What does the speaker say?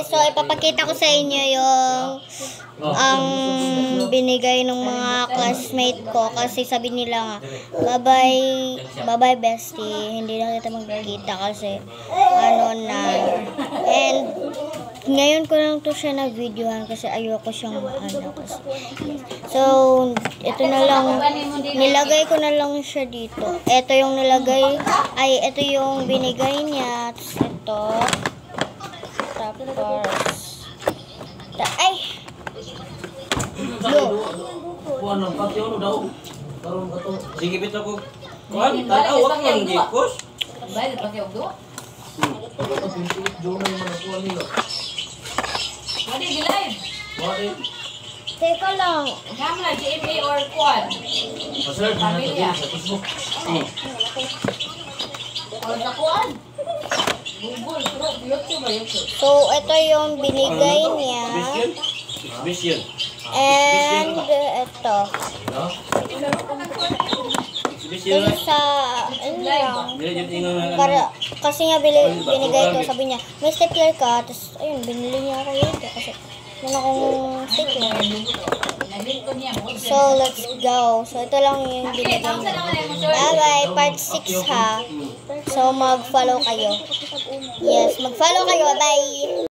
guys, so ipapakita ko sa inyo yung ang binigay ng mga classmate ko kasi sabi nila nga, bye-bye bestie, hindi na kita magkikita kasi ano na. And ngayon ko lang to siya na-videohan kasi ayoko siyang ano kasi. So, ito na lang, nilagay ko na lang siya dito. Ito yung nilagay, ito yung binigay niya. Tapos, sige, bito ko. Kuhan, wag lang gikos. Bayad pati og duwa. Wadi gilay. teka lang. Gamla GMA or kuan. Pamilya. Or sa kuan. Google, YouTube ba YouTube? So, ito yung binigay niya. Mission. And, ito. Mission. Kasi sa, para, kasi nga binigay ito, sabi niya, may stapler ka, tapos, ayun, binili niya ako yun. Kasi, wala akong stapler. So, let's go. So, ito lang yung binigay niya. Bye-bye, part 6 ha. So, mag-follow kayo. Yes, mag-follow kayo. Bye!